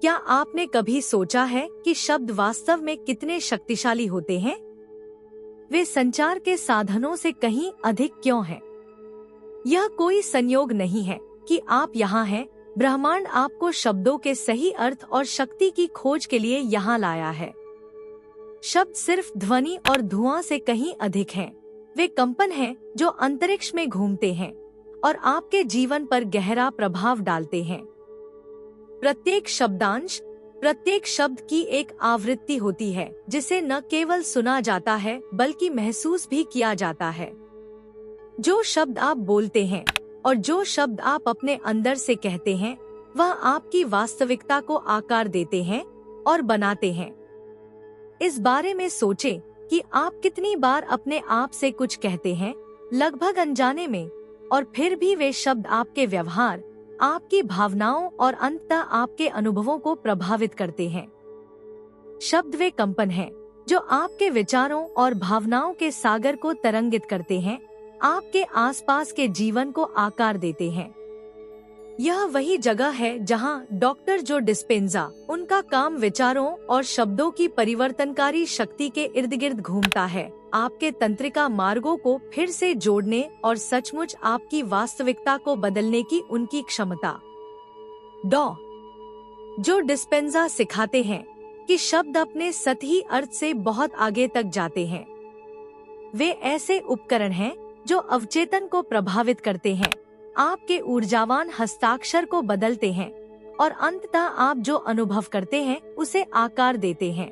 क्या आपने कभी सोचा है कि शब्द वास्तव में कितने शक्तिशाली होते हैं? वे संचार के साधनों से कहीं अधिक क्यों हैं? यह कोई संयोग नहीं है कि आप यहाँ हैं। ब्रह्मांड आपको शब्दों के सही अर्थ और शक्ति की खोज के लिए यहाँ लाया है। शब्द सिर्फ ध्वनि और धुआं से कहीं अधिक हैं। वे कंपन हैं जो अंतरिक्ष में घूमते हैं और आपके जीवन पर गहरा प्रभाव डालते हैं। प्रत्येक शब्दांश, प्रत्येक शब्द की एक आवृत्ति होती है जिसे न केवल सुना जाता है बल्कि महसूस भी किया जाता है। जो शब्द आप बोलते हैं और जो शब्द आप अपने अंदर से कहते हैं, वह आपकी वास्तविकता को आकार देते हैं और बनाते हैं। इस बारे में सोचें कि आप कितनी बार अपने आप से कुछ कहते हैं, लगभग अनजाने में, और फिर भी वे शब्द आपके व्यवहार, आपकी भावनाओं और अंततः आपके अनुभवों को प्रभावित करते हैं। शब्द वे कंपन हैं जो आपके विचारों और भावनाओं के सागर को तरंगित करते हैं, आपके आसपास के जीवन को आकार देते हैं। यह वही जगह है जहां डॉक्टर जो डिस्पेंजा, उनका काम विचारों और शब्दों की परिवर्तनकारी शक्ति के इर्द गिर्द घूमता है, आपके तंत्रिका मार्गों को फिर से जोड़ने और सचमुच आपकी वास्तविकता को बदलने की उनकी क्षमता। डॉ. जो डिस्पेंजा सिखाते हैं कि शब्द अपने सतही अर्थ से बहुत आगे तक जाते हैं। वे ऐसे उपकरण हैं जो अवचेतन को प्रभावित करते हैं, आपके ऊर्जावान हस्ताक्षर को बदलते हैं और अंततः आप जो अनुभव करते हैं उसे आकार देते हैं।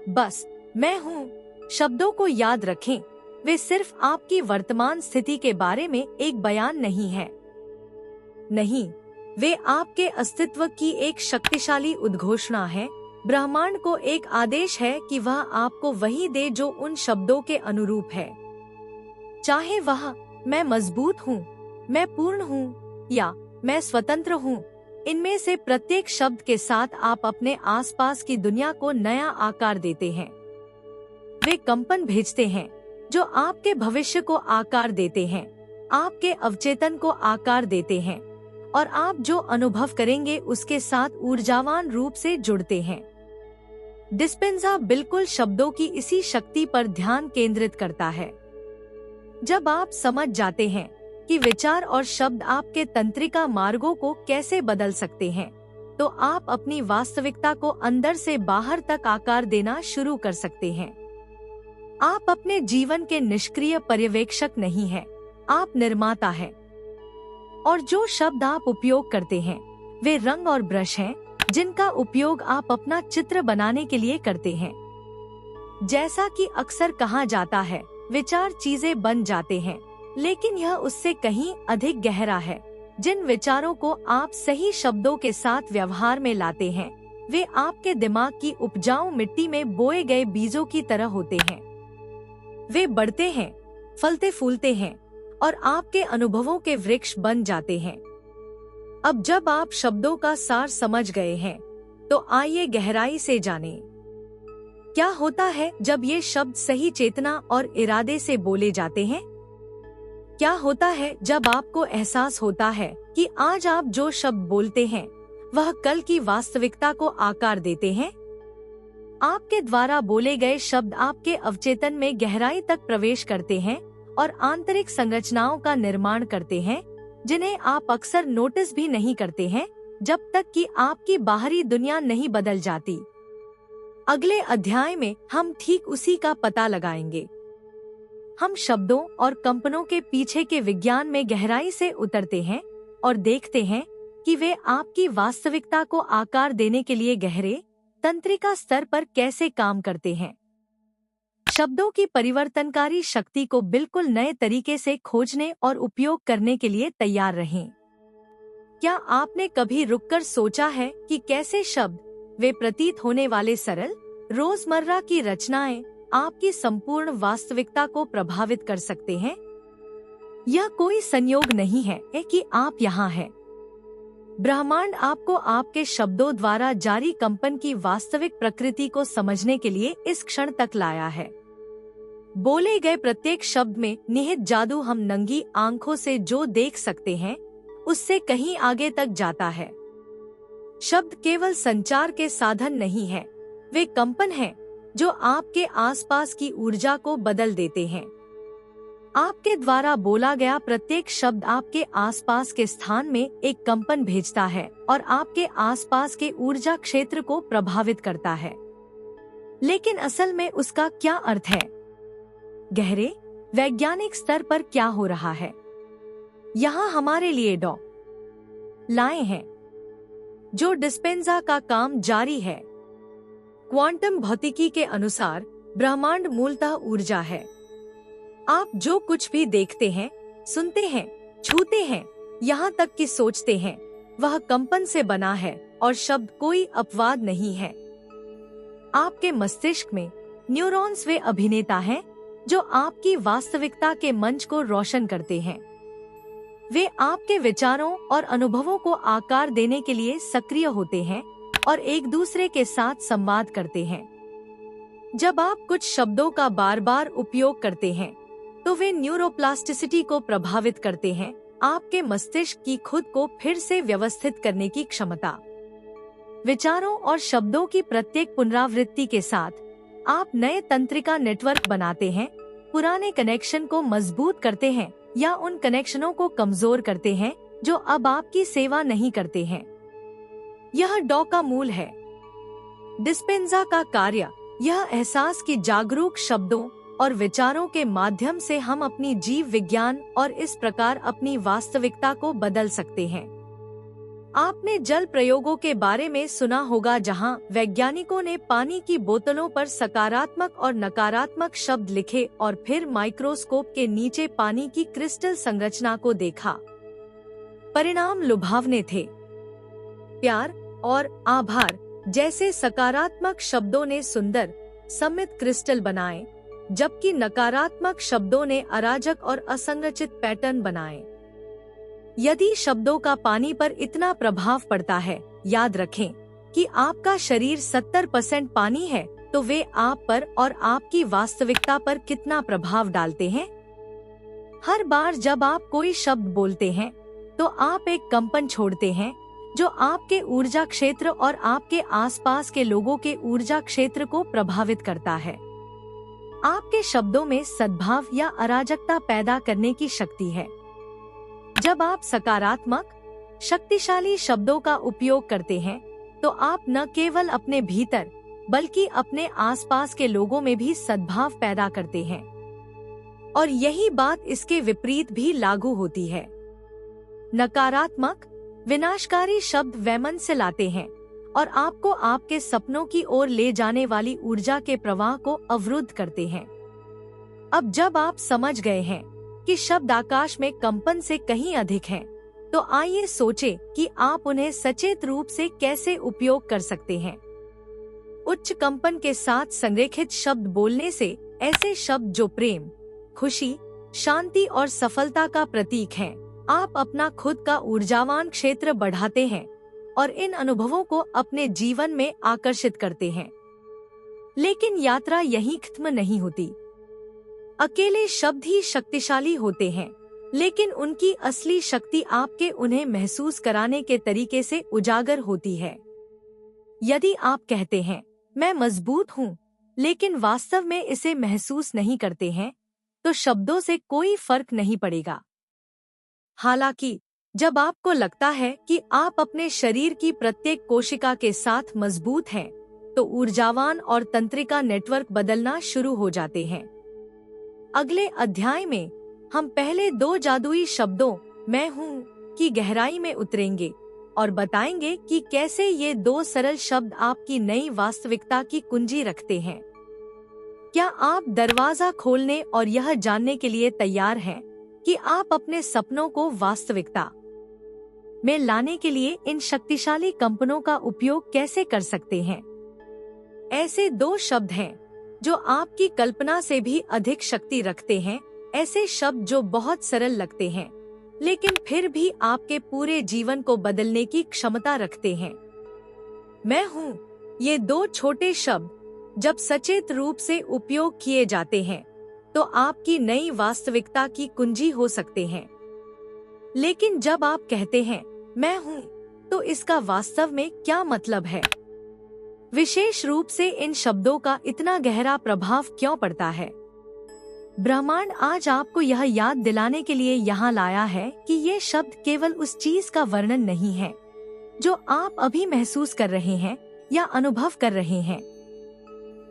बस मैं हूँ शब्दों को याद रखें, वे सिर्फ आपकी वर्तमान स्थिति के बारे में एक बयान नहीं है। नहीं, वे आपके अस्तित्व की एक शक्तिशाली उद्घोषणा है। ब्रह्मांड को एक आदेश है कि वह आपको वही दे जो उन शब्दों के अनुरूप है। चाहे वह मैं मजबूत हूँ, मैं पूर्ण हूँ या मैं स्वतंत्र हूँ, इनमें से प्रत्येक शब्द के साथ आप अपने आसपास की दुनिया को नया आकार देते हैं। वे कंपन भेजते हैं जो आपके भविष्य को आकार देते हैं, आपके अवचेतन को आकार देते हैं और आप जो अनुभव करेंगे उसके साथ ऊर्जावान रूप से जुड़ते हैं। डिस्पेंजा बिल्कुल शब्दों की इसी शक्ति पर ध्यान केंद्रित करता है। जब आप समझ जाते हैं कि विचार और शब्द आपके तंत्रिका मार्गों को कैसे बदल सकते हैं, तो आप अपनी वास्तविकता को अंदर से बाहर तक आकार देना शुरू कर सकते हैं। आप अपने जीवन के निष्क्रिय पर्यवेक्षक नहीं हैं, आप निर्माता हैं। और जो शब्द आप उपयोग करते हैं, वे रंग और ब्रश हैं जिनका उपयोग आप अपना चित्र बनाने के लिए करते हैं। जैसा कि अक्सर कहा जाता है, विचार चीजें बन जाते हैं, लेकिन यह उससे कहीं अधिक गहरा है। जिन विचारों को आप सही शब्दों के साथ व्यवहार में लाते हैं, वे आपके दिमाग की उपजाऊ मिट्टी में बोए गए बीजों की तरह होते हैं। वे बढ़ते हैं, फलते फूलते हैं और आपके अनुभवों के वृक्ष बन जाते हैं। अब जब आप शब्दों का सार समझ गए हैं, तो आइए गहराई से जानें। क्या होता है जब ये शब्द सही चेतना और इरादे से बोले जाते हैं? क्या होता है जब आपको एहसास होता है कि आज आप जो शब्द बोलते हैं, वह कल की वास्तविकता को आकार देते हैं? आपके द्वारा बोले गए शब्द आपके अवचेतन में गहराई तक प्रवेश करते हैं और आंतरिक संरचनाओं का निर्माण करते हैं, जिन्हें आप अक्सर नोटिस भी नहीं करते हैं जब तक कि आपकी बाहरी दुनिया नहीं बदल जाती। अगले अध्याय में हम ठीक उसी का पता लगाएंगे। हम शब्दों और कंपनों के पीछे के विज्ञान में गहराई से उतरते हैं और देखते हैं कि वे आपकी वास्तविकता को आकार देने के लिए गहरे तंत्रिका स्तर पर कैसे काम करते हैं। शब्दों की परिवर्तनकारी शक्ति को बिल्कुल नए तरीके से खोजने और उपयोग करने के लिए तैयार रहें। क्या आपने कभी रुककर सोचा है कि कैसे शब्द, वे प्रतीत होने वाले सरल रोजमर्रा की रचनाएं, आपकी संपूर्ण वास्तविकता को प्रभावित कर सकते हैं? यह कोई संयोग नहीं है कि आप यहाँ हैं। ब्रह्मांड आपको आपके शब्दों द्वारा जारी कंपन की वास्तविक प्रकृति को समझने के लिए इस क्षण तक लाया है। बोले गए प्रत्येक शब्द में निहित जादू हम नंगी आंखों से जो देख सकते हैं, उससे कहीं आगे तक जाता है। शब्द केवल संचार के साधन नहीं है, वे कंपन हैं जो आपके आसपास की ऊर्जा को बदल देते हैं। आपके द्वारा बोला गया प्रत्येक शब्द आपके आसपास के स्थान में एक कंपन भेजता है और आपके आसपास के ऊर्जा क्षेत्र को प्रभावित करता है। लेकिन असल में उसका क्या अर्थ है? गहरे वैज्ञानिक स्तर पर क्या हो रहा है? यहाँ हमारे लिए डॉ लाए हैं जो डिस्पेंजा का काम जारी है। क्वांटम भौतिकी के अनुसार ब्रह्मांड मूलतः ऊर्जा है। आप जो कुछ भी देखते हैं, सुनते हैं, छूते हैं, यहाँ तक कि सोचते हैं, वह कंपन से बना है और शब्द कोई अपवाद नहीं है। आपके मस्तिष्क में न्यूरॉन्स वे अभिनेता हैं जो आपकी वास्तविकता के मंच को रोशन करते हैं। वे आपके विचारों और अनुभवों को आकार देने के लिए सक्रिय होते हैं और एक दूसरे के साथ संवाद करते हैं। जब आप कुछ शब्दों का बार बार उपयोग करते हैं तो वे न्यूरोप्लास्टिसिटी को प्रभावित करते हैं, आपके मस्तिष्क की खुद को फिर से व्यवस्थित करने की क्षमता। विचारों और शब्दों की प्रत्येक पुनरावृत्ति के साथ आप नए तंत्रिका नेटवर्क बनाते हैं, पुराने कनेक्शन को मजबूत करते हैं या उन कनेक्शनों को कमजोर करते हैं जो अब आपकी सेवा नहीं करते हैं। यह डॉ का मूल है। डिस्पेंजा का कार्य यह एहसास की जागरूक शब्दों और विचारों के माध्यम से हम अपनी जीव विज्ञान और इस प्रकार अपनी वास्तविकता को बदल सकते हैं। आपने जल प्रयोगों के बारे में सुना होगा जहां वैज्ञानिकों ने पानी की बोतलों पर सकारात्मक और नकारात्मक शब्द लिखे और फिर माइक्रोस्कोप के नीचे पानी की क्रिस्टल संरचना को देखा। परिणाम लुभावने थे। प्यार और आभार जैसे सकारात्मक शब्दों ने सुंदर, सममित क्रिस्टल बनाए, जबकि नकारात्मक शब्दों ने अराजक और असंरचित पैटर्न बनाए। यदि शब्दों का पानी पर इतना प्रभाव पड़ता है, याद रखें कि आपका शरीर 70% पानी है, तो वे आप पर और आपकी वास्तविकता पर कितना प्रभाव डालते हैं। हर बार जब आप कोई शब्द बोलते हैं, तो आप एक कंपन छोड़ते हैं जो आपके ऊर्जा क्षेत्र और आपके आसपास के लोगों के ऊर्जा क्षेत्र को प्रभावित करता है। आपके शब्दों में सद्भाव या अराजकता पैदा करने की शक्ति है। जब आप सकारात्मक, शक्तिशाली शब्दों का उपयोग करते हैं, तो आप न केवल अपने भीतर बल्कि अपने आसपास के लोगों में भी सद्भाव पैदा करते हैं। और यही बात इसके विपरीत भी लागू होती है। नकारात्मक, विनाशकारी शब्द वैमन से लाते हैं और आपको आपके सपनों की ओर ले जाने वाली ऊर्जा के प्रवाह को अवरुद्ध करते हैं। अब जब आप समझ गए हैं कि शब्द आकाश में कंपन से कहीं अधिक हैं, तो आइए सोचें कि आप उन्हें सचेत रूप से कैसे उपयोग कर सकते हैं। उच्च कंपन के साथ संरेखित शब्द बोलने से ऐसे शब्द जो प्रेम, खुशी, शांति और सफलता का प्रतीक हैं, आप अपना खुद का ऊर्जावान क्षेत्र बढ़ाते हैं और इन अनुभवों को अपने जीवन में आकर्षित करते हैं। लेकिन यात्रा यहीं खत्म नहीं होती। अकेले शब्द ही शक्तिशाली होते हैं, लेकिन उनकी असली शक्ति आपके उन्हें महसूस कराने के तरीके से उजागर होती है। यदि आप कहते हैं, मैं मजबूत हूँ, लेकिन वास्तव में इसे महसूस नहीं करते हैं, तो शब्दों से कोई फर्क नहीं पड़ेगा। हालांकि जब आपको लगता है कि आप अपने शरीर की प्रत्येक कोशिका के साथ मजबूत हैं, तो ऊर्जावान और तंत्रिका नेटवर्क बदलना शुरू हो जाते हैं। अगले अध्याय में हम पहले 2 जादुई शब्दों मैं हूँ की गहराई में उतरेंगे और बताएंगे कि कैसे ये 2 सरल शब्द आपकी नई वास्तविकता की कुंजी रखते हैं। क्या आप दरवाजा खोलने और यह जानने के लिए तैयार हैं कि आप अपने सपनों को वास्तविकता में लाने के लिए इन शक्तिशाली कंपनों का उपयोग कैसे कर सकते हैं? ऐसे 2 शब्द हैं जो आपकी कल्पना से भी अधिक शक्ति रखते हैं, ऐसे शब्द जो बहुत सरल लगते हैं लेकिन फिर भी आपके पूरे जीवन को बदलने की क्षमता रखते हैं। मैं हूँ, ये 2 छोटे शब्द जब सचेत रूप से उपयोग किए जाते हैं तो आपकी नई वास्तविकता की कुंजी हो सकते हैं। लेकिन जब आप कहते हैं मैं हूँ, तो इसका वास्तव में क्या मतलब है? विशेष रूप से इन शब्दों का इतना गहरा प्रभाव क्यों पड़ता है? ब्रह्मांड आज आपको यह याद दिलाने के लिए यहाँ लाया है कि ये शब्द केवल उस चीज का वर्णन नहीं है जो आप अभी महसूस कर रहे हैं या अनुभव कर रहे हैं।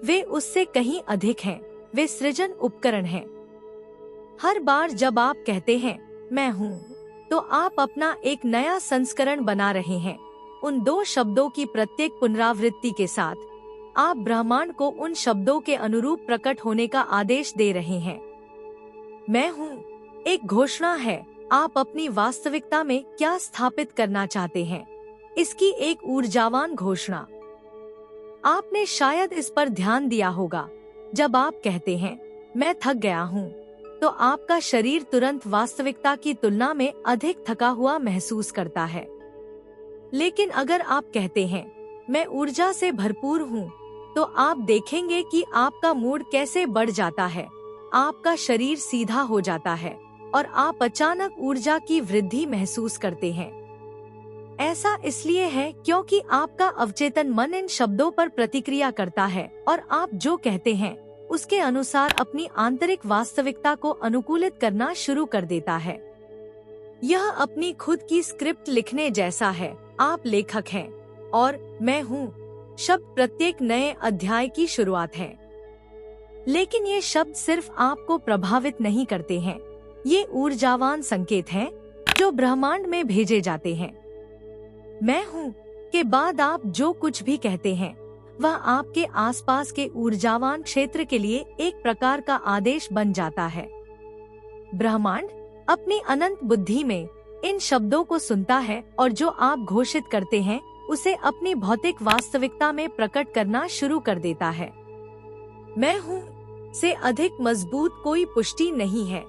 वे उससे कहीं अधिक हैं। वे सृजन उपकरण हैं। हर बार जब आप कहते हैं मैं हूँ, तो आप अपना एक नया संस्करण बना रहे हैं। उन दो शब्दों की प्रत्येक पुनरावृत्ति के साथ आप ब्रह्मांड को उन शब्दों के अनुरूप प्रकट होने का आदेश दे रहे हैं। मैं हूँ एक घोषणा है। आप अपनी वास्तविकता में क्या स्थापित करना चाहते हैं, इसकी एक ऊर्जावान घोषणा। आपने शायद इस पर ध्यान दिया होगा, जब आप कहते हैं मैं थक गया हूँ, तो आपका शरीर तुरंत वास्तविकता की तुलना में अधिक थका हुआ महसूस करता है। लेकिन अगर आप कहते हैं मैं ऊर्जा से भरपूर हूँ, तो आप देखेंगे कि आपका मूड कैसे बढ़ जाता है। आपका शरीर सीधा हो जाता है और आप अचानक ऊर्जा की वृद्धि महसूस करते हैं। ऐसा इसलिए है क्योंकि आपका अवचेतन मन इन शब्दों पर प्रतिक्रिया करता है और आप जो कहते हैं उसके अनुसार अपनी आंतरिक वास्तविकता को अनुकूलित करना शुरू कर देता है। यह अपनी खुद की स्क्रिप्ट लिखने जैसा है। आप लेखक हैं और मैं हूँ शब्द प्रत्येक नए अध्याय की शुरुआत है। लेकिन ये शब्द सिर्फ आपको प्रभावित नहीं करते हैं, ये ऊर्जावान संकेत हैं जो ब्रह्मांड में भेजे जाते हैं। मैं हूँ के बाद आप जो कुछ भी कहते हैं वह आपके आसपास के ऊर्जावान क्षेत्र के लिए एक प्रकार का आदेश बन जाता है। ब्रह्मांड अपनी अनंत बुद्धि में इन शब्दों को सुनता है और जो आप घोषित करते हैं उसे अपनी भौतिक वास्तविकता में प्रकट करना शुरू कर देता है। मैं हूँ से अधिक मजबूत कोई पुष्टि नहीं है।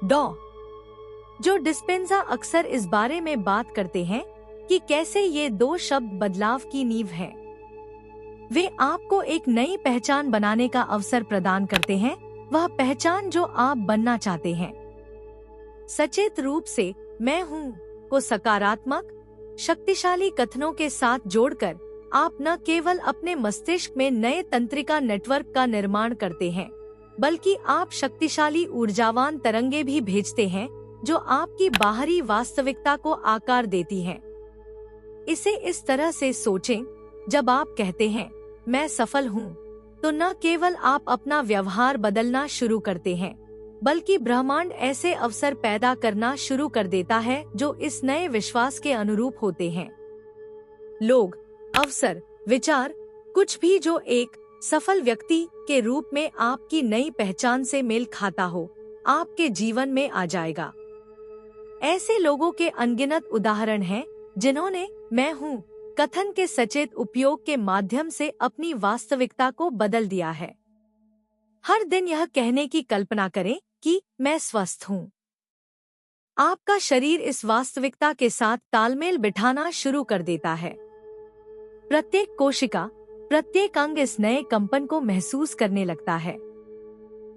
जो डिस्पेंजा अक्सर इस बारे में बात करते हैं कि कैसे ये दो शब्द बदलाव की नींव हैं। वे आपको एक नई पहचान बनाने का अवसर प्रदान करते हैं, वह पहचान जो आप बनना चाहते हैं। सचेत रूप से मैं हूँ को सकारात्मक शक्तिशाली कथनों के साथ जोड़कर आप न केवल अपने मस्तिष्क में नए तंत्रिका नेटवर्क का निर्माण करते हैं, बल्कि आप शक्तिशाली ऊर्जावान तरंगे भी भेजते हैं जो आपकी बाहरी वास्तविकता को आकार देती हैं। इसे इस तरह से सोचें, जब आप कहते हैं मैं सफल हूँ, तो न केवल आप अपना व्यवहार बदलना शुरू करते हैं, बल्कि ब्रह्मांड ऐसे अवसर पैदा करना शुरू कर देता है जो इस नए विश्वास के अनुरूप होते हैं। लोग, अवसर, विचार, कुछ भी जो एक सफल व्यक्ति के रूप में आपकी नई पहचान से मेल खाता हो, आपके जीवन में आ जाएगा। ऐसे लोगों के अनगिनत उदाहरण हैं जिन्होंने मैं हूँ कथन के सचेत उपयोग के माध्यम से अपनी वास्तविकता को बदल दिया है। हर दिन यह कहने की कल्पना करें कि मैं स्वस्थ हूँ। आपका शरीर इस वास्तविकता के साथ तालमेल बिठाना शुरू कर देता है। प्रत्येक कोशिका, प्रत्येक अंग इस नए कंपन को महसूस करने लगता है।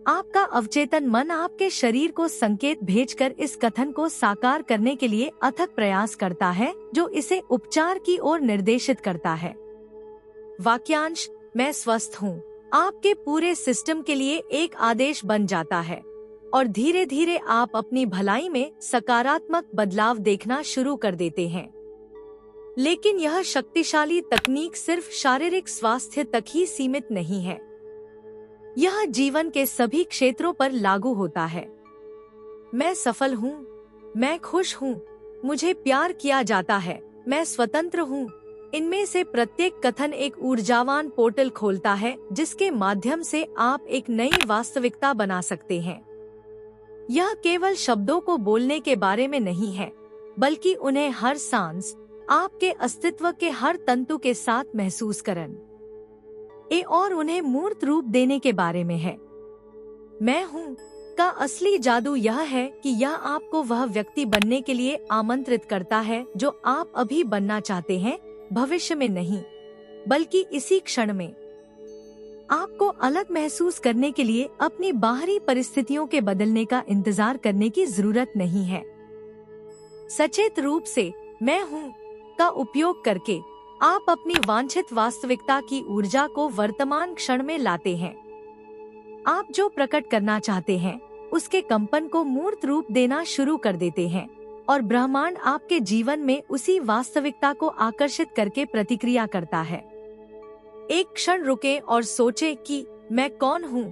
आपका अवचेतन मन आपके शरीर को संकेत भेजकर इस कथन को साकार करने के लिए अथक प्रयास करता है, जो इसे उपचार की ओर निर्देशित करता है। वाक्यांश मैं स्वस्थ हूँ आपके पूरे सिस्टम के लिए एक आदेश बन जाता है और धीरे धीरे आप अपनी भलाई में सकारात्मक बदलाव देखना शुरू कर देते हैं। लेकिन यह शक्तिशाली तकनीक सिर्फ शारीरिक स्वास्थ्य तक ही सीमित नहीं है, यह जीवन के सभी क्षेत्रों पर लागू होता है। मैं सफल हूँ, मैं खुश हूँ, मुझे प्यार किया जाता है, मैं स्वतंत्र हूँ। इनमें से प्रत्येक कथन एक ऊर्जावान पोर्टल खोलता है जिसके माध्यम से आप एक नई वास्तविकता बना सकते हैं। यह केवल शब्दों को बोलने के बारे में नहीं है, बल्कि उन्हें हर सांस, आपके अस्तित्व के हर तंतु के साथ महसूस करन और उन्हें मूर्त रूप देने के बारे में है। मैं हूँ का असली जादू यह है कि यह आपको वह व्यक्ति बनने के लिए आमंत्रित करता है जो आप अभी बनना चाहते हैं, भविष्य में नहीं, बल्कि इसी क्षण में। आपको अलग महसूस करने के लिए अपनी बाहरी परिस्थितियों के बदलने का इंतजार करने की जरूरत नहीं है। सचेत रूप से मैं हूँ का उपयोग करके आप अपनी वांछित वास्तविकता की ऊर्जा को वर्तमान क्षण में लाते हैं। आप जो प्रकट करना चाहते हैं उसके कंपन को मूर्त रूप देना शुरू कर देते हैं और ब्रह्मांड आपके जीवन में उसी वास्तविकता को आकर्षित करके प्रतिक्रिया करता है। एक क्षण रुके और सोचे कि मैं कौन हूँ।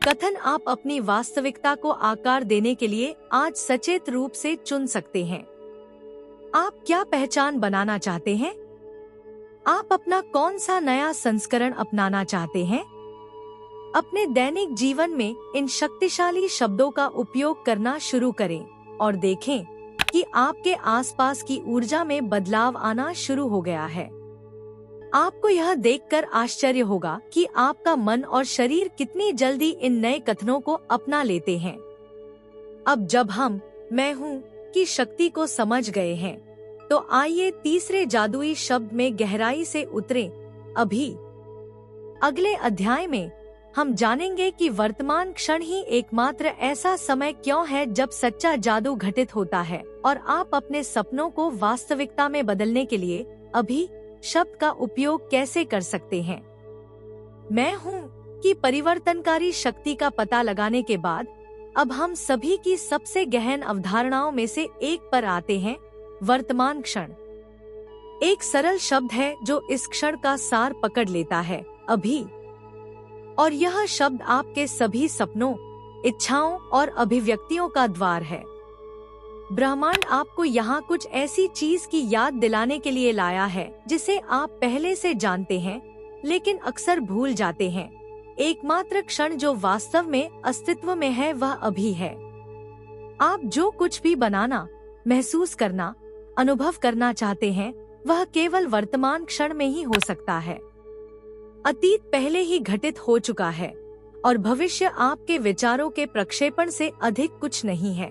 कथन आप अपनी वास्तविकता को आकार देने के लिए आज सचेत रूप से चुन सकते हैं। आप क्या पहचान बनाना चाहते हैं? आप अपना कौन सा नया संस्करण अपनाना चाहते हैं? अपने दैनिक जीवन में इन शक्तिशाली शब्दों का उपयोग करना शुरू करें और देखें कि आपके आसपास की ऊर्जा में बदलाव आना शुरू हो गया है। आपको यह देखकर आश्चर्य होगा कि आपका मन और शरीर कितनी जल्दी इन नए कथनों को अपना लेते हैं। अब जब हम मैं हूँ की शक्ति को समझ गए हैं, तो आइए तीसरे जादुई शब्द में गहराई से उतरें। अभी अगले अध्याय में हम जानेंगे कि वर्तमान क्षण ही एकमात्र ऐसा समय क्यों है जब सच्चा जादू घटित होता है और आप अपने सपनों को वास्तविकता में बदलने के लिए अभी शब्द का उपयोग कैसे कर सकते हैं। मैं हूँ कि परिवर्तनकारी शक्ति का पता लगाने के बाद अब हम सभी की सबसे गहन अवधारणाओं में से एक पर आते हैं, वर्तमान क्षण। एक सरल शब्द है जो इस क्षण का सार पकड़ लेता है, अभी। और यह शब्द आपके सभी सपनों, इच्छाओं और अभिव्यक्तियों का द्वार है। ब्रह्मांड आपको यहाँ कुछ ऐसी चीज की याद दिलाने के लिए लाया है जिसे आप पहले से जानते हैं लेकिन अक्सर भूल जाते हैं। एकमात्र क्षण जो वास्तव में अस्तित्व में है वह अभी है। आप जो कुछ भी बनाना, महसूस करना, अनुभव करना चाहते हैं वह केवल वर्तमान क्षण में ही हो सकता है। अतीत पहले ही घटित हो चुका है और भविष्य आपके विचारों के प्रक्षेपण से अधिक कुछ नहीं है।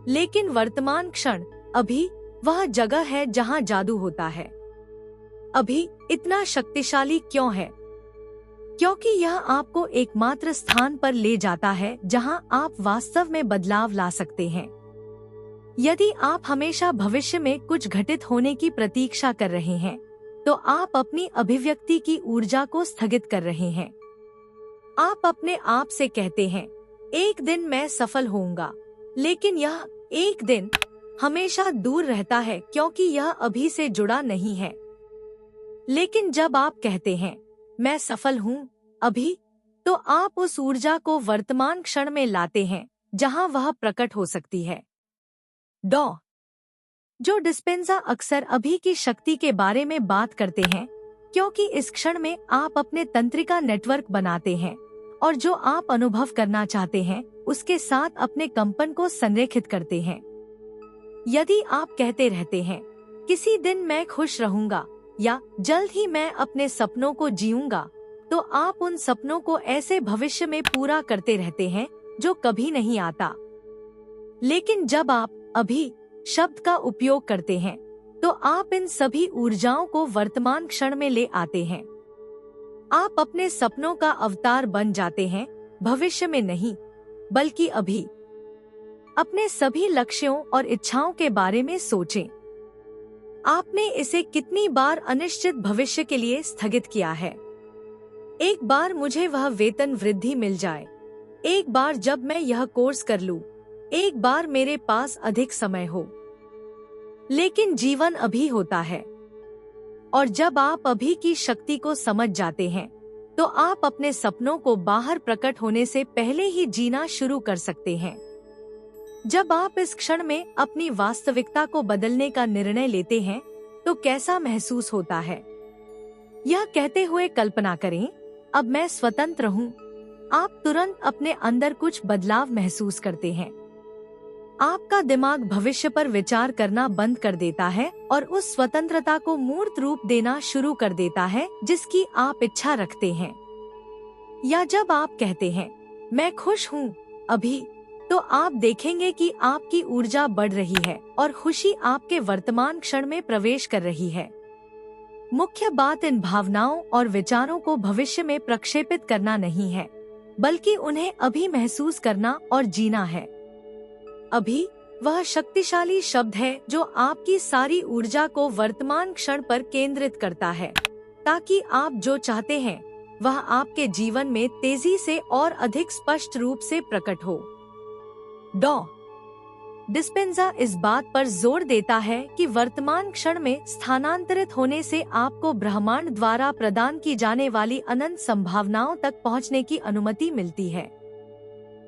लेकिन वर्तमान क्षण, अभी, वह जगह है जहां जादू होता है। अभी इतना शक्तिशाली क्यों है? क्योंकि यह आपको एकमात्र स्थान पर ले जाता है जहां आप वास्तव में बदलाव ला सकते हैं। यदि आप हमेशा भविष्य में कुछ घटित होने की प्रतीक्षा कर रहे हैं, तो आप अपनी अभिव्यक्ति की ऊर्जा को स्थगित कर रहे हैं। आप अपने आप से कहते हैं, एक दिन मैं सफल होऊंगा, लेकिन यह एक दिन हमेशा दूर रहता है क्योंकि यह अभी से जुड़ा नहीं है। लेकिन जब आप कहते हैं, मैं सफल हूँ अभी, तो आप उस ऊर्जा को वर्तमान क्षण में लाते हैं जहां वह प्रकट हो सकती है। जो डिस्पेंजा अक्सर अभी की शक्ति के बारे में बात करते हैं, क्योंकि इस क्षण में आप अपने तंत्रिका नेटवर्क बनाते हैं और जो आप अनुभव करना चाहते हैं उसके साथ अपने कंपन को संरेखित करते हैं। यदि आप कहते रहते हैं, किसी दिन मैं खुश रहूंगा या जल्द ही मैं अपने सपनों को जीऊंगा, तो आप उन सपनों को ऐसे भविष्य में पूरा करते रहते हैं जो कभी नहीं आता। लेकिन जब आप अभी शब्द का उपयोग करते हैं, तो आप इन सभी ऊर्जाओं को वर्तमान क्षण में ले आते हैं। आप अपने सपनों का अवतार बन जाते हैं, भविष्य में नहीं, बल्कि अभी। अपने सभी लक्ष्यों और इच्छाओं के बारे में सोचें। आपने इसे कितनी बार अनिश्चित भविष्य के लिए स्थगित किया है? एक बार मुझे वह वेतन वृद्धि मिल जाए, एक बार जब मैं यह कोर्स कर लूं, एक बार मेरे पास अधिक समय हो। लेकिन जीवन अभी होता है, और जब आप अभी की शक्ति को समझ जाते हैं, तो आप अपने सपनों को बाहर प्रकट होने से पहले ही जीना शुरू कर सकते हैं। जब आप इस क्षण में अपनी वास्तविकता को बदलने का निर्णय लेते हैं, तो कैसा महसूस होता है? यह कहते हुए कल्पना करें, अब मैं स्वतंत्र हूँ। आप तुरंत अपने अंदर कुछ बदलाव महसूस करते हैं। आपका दिमाग भविष्य पर विचार करना बंद कर देता है और उस स्वतंत्रता को मूर्त रूप देना शुरू कर देता है जिसकी आप इच्छा रखते हैं। या जब आप कहते हैं, मैं खुश हूँ अभी, तो आप देखेंगे कि आपकी ऊर्जा बढ़ रही है और खुशी आपके वर्तमान क्षण में प्रवेश कर रही है। मुख्य बात इन भावनाओं और विचारों को भविष्य में प्रक्षेपित करना नहीं है, बल्कि उन्हें अभी महसूस करना और जीना है। अभी वह शक्तिशाली शब्द है जो आपकी सारी ऊर्जा को वर्तमान क्षण पर केंद्रित करता है, ताकि आप जो चाहते हैं वह आपके जीवन में तेजी से और अधिक स्पष्ट रूप से प्रकट हो। डॉ डिस्पेंजा इस बात पर जोर देता है कि वर्तमान क्षण में स्थानांतरित होने से आपको ब्रह्मांड द्वारा प्रदान की जाने वाली अनंत संभावनाओं तक पहुंचने की अनुमति मिलती है।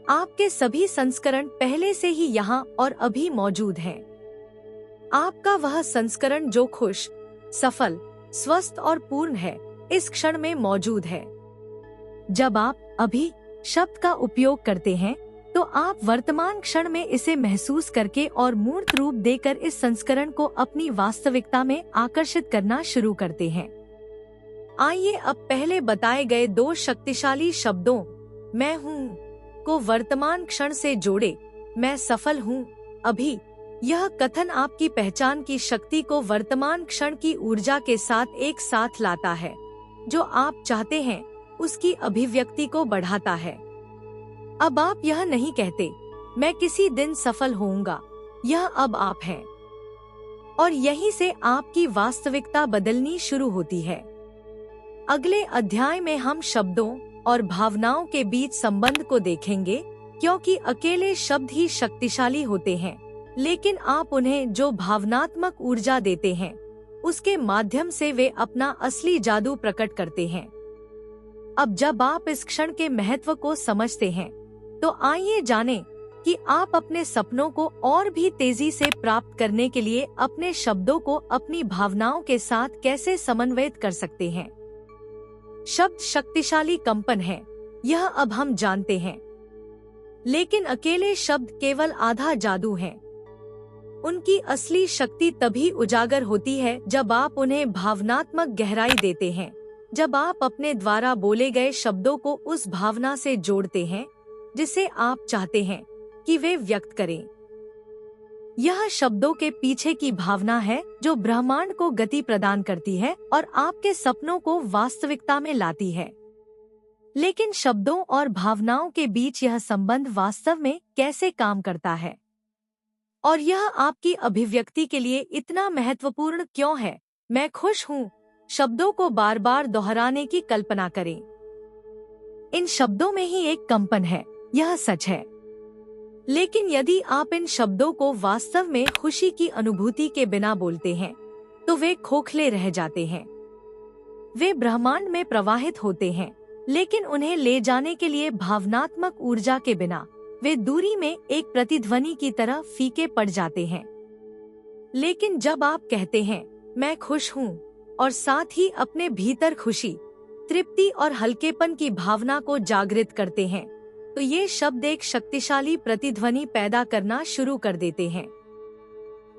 आपके सभी संस्करण पहले से ही यहाँ और अभी मौजूद हैं। आपका वह संस्करण जो खुश, सफल, स्वस्थ और पूर्ण है, इस क्षण में मौजूद है। जब आप अभी शब्द का उपयोग करते हैं तो आप वर्तमान क्षण में इसे महसूस करके और मूर्त रूप देकर इस संस्करण को अपनी वास्तविकता में आकर्षित करना शुरू करते हैं। आइए अब पहले बताए गए दो शक्तिशाली शब्दों मैं हूँ को वर्तमान क्षण से जोड़े। मैं सफल हूँ अभी। यह कथन आपकी पहचान की शक्ति को वर्तमान क्षण की ऊर्जा के साथ एक साथ लाता है, जो आप चाहते हैं उसकी अभिव्यक्ति को बढ़ाता है। अब आप यह नहीं कहते मैं किसी दिन सफल होऊंगा, यह अब आप हैं। और यहीं से आपकी वास्तविकता बदलनी शुरू होती है। अगले अध्याय में हम शब्दों और भावनाओं के बीच संबंध को देखेंगे, क्योंकि अकेले शब्द ही शक्तिशाली होते हैं, लेकिन आप उन्हें जो भावनात्मक ऊर्जा देते हैं उसके माध्यम से वे अपना असली जादू प्रकट करते हैं। अब जब आप इस क्षण के महत्व को समझते हैं तो आइए जानें कि आप अपने सपनों को और भी तेजी से प्राप्त करने के लिए अपने शब्दों को अपनी भावनाओं के साथ कैसे समन्वयित कर सकते हैं। शब्द शक्तिशाली कंपन है, यह अब हम जानते हैं, लेकिन अकेले शब्द केवल आधा जादू हैं। उनकी असली शक्ति तभी उजागर होती है जब आप उन्हें भावनात्मक गहराई देते हैं, जब आप अपने द्वारा बोले गए शब्दों को उस भावना से जोड़ते हैं जिसे आप चाहते हैं कि वे व्यक्त करें। यह शब्दों के पीछे की भावना है जो ब्रह्मांड को गति प्रदान करती है और आपके सपनों को वास्तविकता में लाती है। लेकिन शब्दों और भावनाओं के बीच यह संबंध वास्तव में कैसे काम करता है और यह आपकी अभिव्यक्ति के लिए इतना महत्वपूर्ण क्यों है? मैं खुश हूँ शब्दों को बार बार दोहराने की कल्पना करें। इन शब्दों में ही एक कंपन है, यह सच है। लेकिन यदि आप इन शब्दों को वास्तव में खुशी की अनुभूति के बिना बोलते हैं तो वे खोखले रह जाते हैं। वे ब्रह्मांड में प्रवाहित होते हैं, लेकिन उन्हें ले जाने के लिए भावनात्मक ऊर्जा के बिना वे दूरी में एक प्रतिध्वनि की तरह फीके पड़ जाते हैं। लेकिन जब आप कहते हैं मैं खुश हूँ और साथ ही अपने भीतर खुशी, तृप्ति और हल्केपन की भावना को जागृत करते हैं, तो ये शब्द एक शक्तिशाली प्रतिध्वनि पैदा करना शुरू कर देते हैं।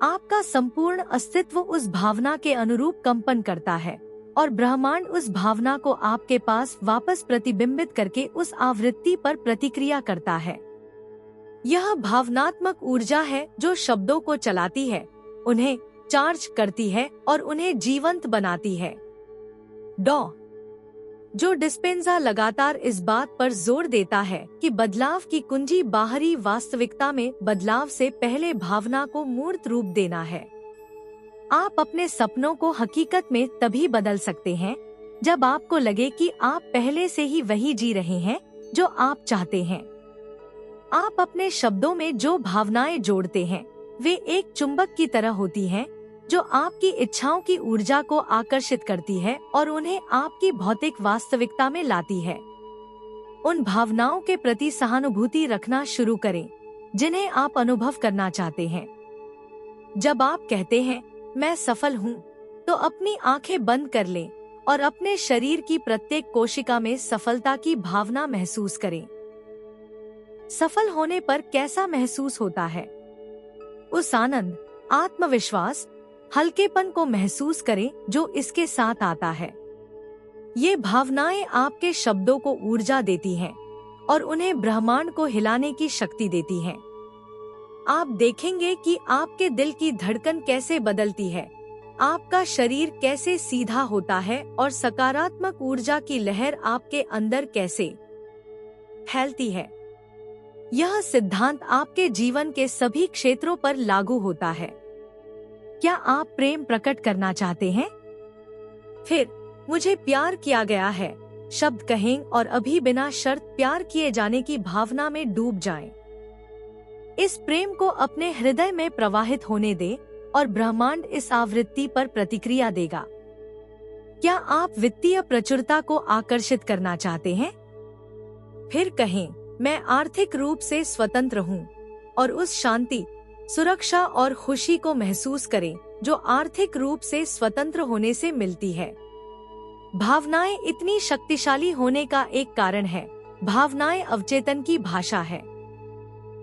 आपका संपूर्ण अस्तित्व उस भावना के अनुरूप कंपन करता है और ब्रह्मांड उस भावना को आपके पास वापस प्रतिबिंबित करके उस आवृत्ति पर प्रतिक्रिया करता है। यह भावनात्मक ऊर्जा है जो शब्दों को चलाती है, उन्हें चार्ज करती है और उन्हें जीवंत बनाती है। डॉ जो डिस्पेंजा लगातार इस बात पर जोर देता है कि बदलाव की कुंजी बाहरी वास्तविकता में बदलाव से पहले भावना को मूर्त रूप देना है। आप अपने सपनों को हकीकत में तभी बदल सकते हैं जब आपको लगे कि आप पहले से ही वही जी रहे हैं जो आप चाहते हैं। आप अपने शब्दों में जो भावनाएं जोड़ते हैं वे एक चुंबक की तरह होती हैं जो आपकी इच्छाओं की ऊर्जा को आकर्षित करती है और उन्हें आपकी भौतिक वास्तविकता में लाती है। उन भावनाओं के प्रति सहानुभूति रखना शुरू करें जिन्हें आप अनुभव करना चाहते हैं। जब आप कहते हैं मैं सफल हूँ, तो अपनी आंखें बंद कर लें और अपने शरीर की प्रत्येक कोशिका में सफलता की भावना महसूस करें। सफल होने पर कैसा महसूस होता है? उस आनंद, आत्मविश्वास, हल्केपन को महसूस करें जो इसके साथ आता है। ये भावनाएं आपके शब्दों को ऊर्जा देती हैं और उन्हें ब्रह्मांड को हिलाने की शक्ति देती हैं। आप देखेंगे कि आपके दिल की धड़कन कैसे बदलती है, आपका शरीर कैसे सीधा होता है और सकारात्मक ऊर्जा की लहर आपके अंदर कैसे फैलती है। यह सिद्धांत आपके जीवन के सभी क्षेत्रों पर लागू होता है। क्या आप प्रेम प्रकट करना चाहते हैं? फिर मुझे प्यार किया गया है शब्द कहें और अभी बिना शर्त प्यार किए जाने की भावना में डूब जाएं। इस प्रेम को अपने हृदय में प्रवाहित होने दें और ब्रह्मांड इस आवृत्ति पर प्रतिक्रिया देगा। क्या आप वित्तीय प्रचुरता को आकर्षित करना चाहते हैं? फिर कहें, मैं आर्थिक रूप से स्वतंत्र हूँ और उस शांति, सुरक्षा और खुशी को महसूस करें जो आर्थिक रूप से स्वतंत्र होने से मिलती है। भावनाएं इतनी शक्तिशाली होने का एक कारण है, भावनाएं अवचेतन की भाषा है।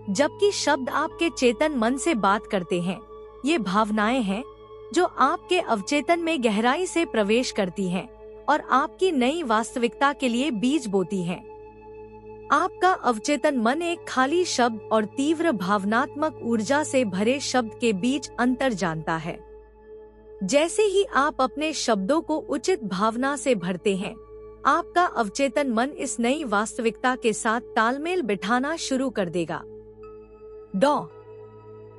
जबकि शब्द आपके चेतन मन से बात करते हैं, ये भावनाएं हैं जो आपके अवचेतन में गहराई से प्रवेश करती हैं और आपकी नई वास्तविकता के लिए बीज बोती हैं। आपका अवचेतन मन एक खाली शब्द और तीव्र भावनात्मक ऊर्जा से भरे शब्द के बीच अंतर जानता है। जैसे ही आप अपने शब्दों को उचित भावना से भरते हैं, आपका अवचेतन मन इस नई वास्तविकता के साथ तालमेल बिठाना शुरू कर देगा। डॉ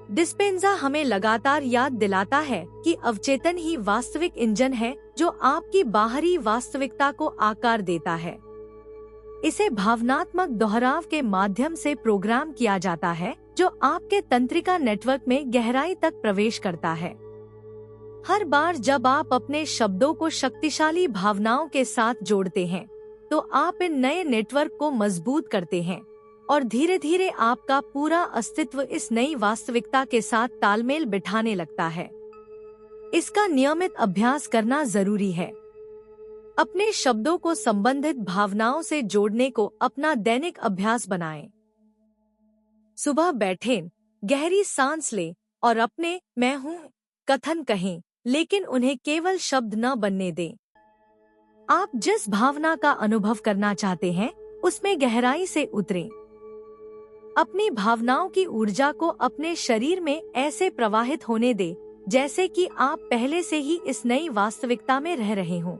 डिस्पेंजा हमें लगातार याद दिलाता है कि अवचेतन ही वास्तविक इंजन है जो आपकी बाहरी वास्तविकता को आकार देता है। इसे भावनात्मक दोहराव के माध्यम से प्रोग्राम किया जाता है जो आपके तंत्रिका नेटवर्क में गहराई तक प्रवेश करता है। हर बार जब आप अपने शब्दों को शक्तिशाली भावनाओं के साथ जोड़ते हैं, तो आप इन नए नेटवर्क को मजबूत करते हैं और धीरे धीरे आपका पूरा अस्तित्व इस नई वास्तविकता के साथ तालमेल बिठाने लगता है। इसका नियमित अभ्यास करना जरूरी है। अपने शब्दों को संबंधित भावनाओं से जोड़ने को अपना दैनिक अभ्यास बनाएं। सुबह बैठें, गहरी सांस लें और अपने मैं हूँ कथन कहें, लेकिन उन्हें केवल शब्द न बनने दें। आप जिस भावना का अनुभव करना चाहते हैं, उसमें गहराई से उतरें। अपनी भावनाओं की ऊर्जा को अपने शरीर में ऐसे प्रवाहित होने दें जैसे कि आप पहले से ही इस नई वास्तविकता में रह रहे हों।